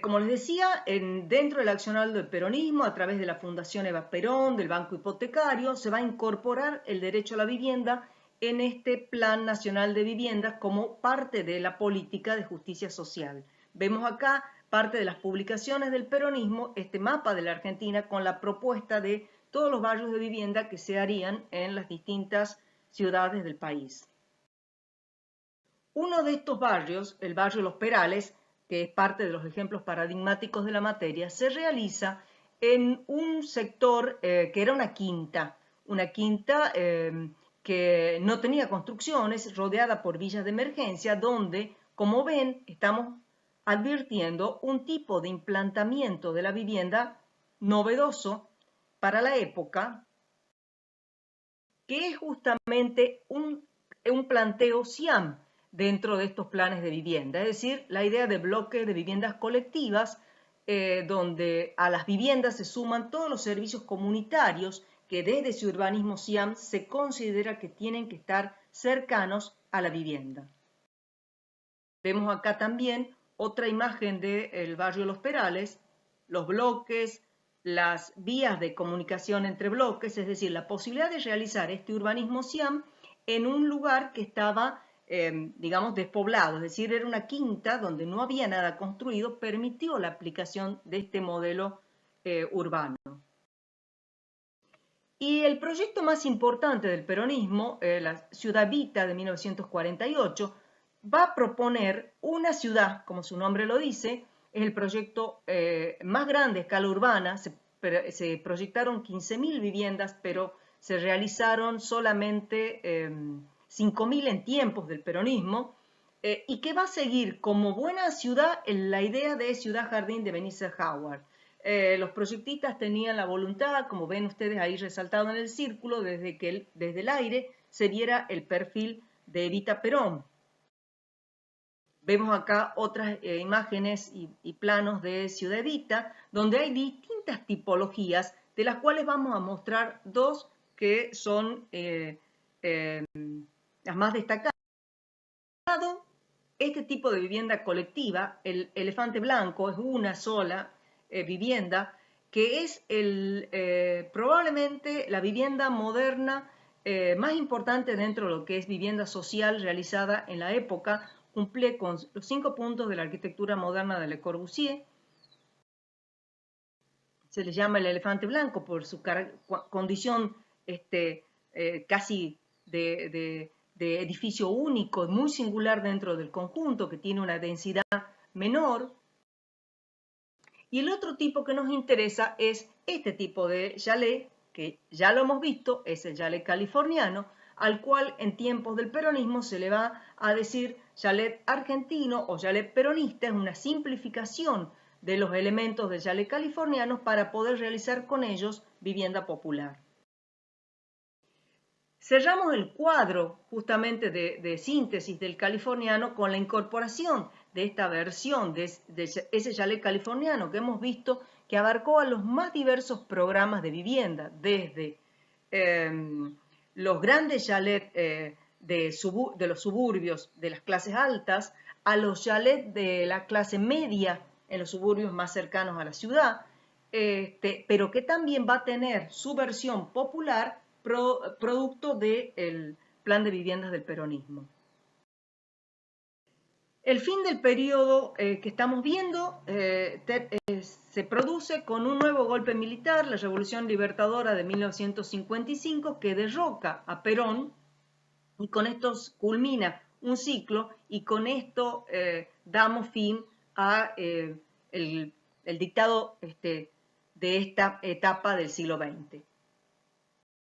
Como les decía, dentro del accionar del peronismo, a través de la Fundación Eva Perón, del Banco Hipotecario, se va a incorporar el derecho a la vivienda en este Plan Nacional de Viviendas como parte de la política de justicia social. Vemos acá parte de las publicaciones del peronismo, este mapa de la Argentina con la propuesta de todos los barrios de vivienda que se harían en las distintas ciudades del país. Uno de estos barrios, el barrio Los Perales, que es parte de los ejemplos paradigmáticos de la materia, se realiza en un sector que era una quinta que no tenía construcciones, rodeada por villas de emergencia, donde, como ven, estamos advirtiendo un tipo de implantamiento de la vivienda novedoso para la época, que es justamente un planteo SIAM dentro de estos planes de vivienda, es decir, la idea de bloques de viviendas colectivas donde a las viviendas se suman todos los servicios comunitarios que desde ese urbanismo SIAM se considera que tienen que estar cercanos a la vivienda. Vemos acá también otra imagen del barrio Los Perales, los bloques, las vías de comunicación entre bloques, es decir, la posibilidad de realizar este urbanismo SIAM en un lugar que estaba, digamos, despoblado, es decir, era una quinta donde no había nada construido, permitió la aplicación de este modelo urbano. Y el proyecto más importante del peronismo, la Ciudad Vita de 1948, va a proponer una ciudad, como su nombre lo dice, es el proyecto más grande a escala urbana, se proyectaron 15.000 viviendas, pero se realizaron solamente 5.000 en tiempos del peronismo, y que va a seguir como buena ciudad en la idea de Ciudad Jardín de Ebenezer Howard. Los proyectistas tenían la voluntad, como ven ustedes ahí resaltado en el círculo, desde el aire se viera el perfil de Evita Perón. Vemos acá otras imágenes y planos de Ciudad Evita, donde hay distintas tipologías, de las cuales vamos a mostrar dos que son las más destacadas. Este tipo de vivienda colectiva, el elefante blanco, es una sola vivienda que es probablemente la vivienda moderna más importante dentro de lo que es vivienda social realizada en la época. Cumple con los 5 puntos de la arquitectura moderna de Le Corbusier. Se le llama el elefante blanco por su condición casi de edificio único y muy singular dentro del conjunto, que tiene una densidad menor. Y el otro tipo que nos interesa es este tipo de chalet, que ya lo hemos visto, es el chalet californiano, al cual en tiempos del peronismo se le va a decir chalet argentino o chalet peronista. Es una simplificación de los elementos del chalet californiano para poder realizar con ellos vivienda popular. Cerramos el cuadro justamente de síntesis del californiano con la incorporación de esta versión de ese chalet californiano que hemos visto, que abarcó a los más diversos programas de vivienda, desde los grandes chalets de los suburbios de las clases altas a los chalets de la clase media en los suburbios más cercanos a la ciudad, pero que también va a tener su versión popular producto del plan de viviendas del peronismo. El fin del periodo que estamos viendo se produce con un nuevo golpe militar, la Revolución Libertadora de 1955, que derroca a Perón, y con esto culmina un ciclo, y con esto damos fin a el dictado de esta etapa del siglo XX.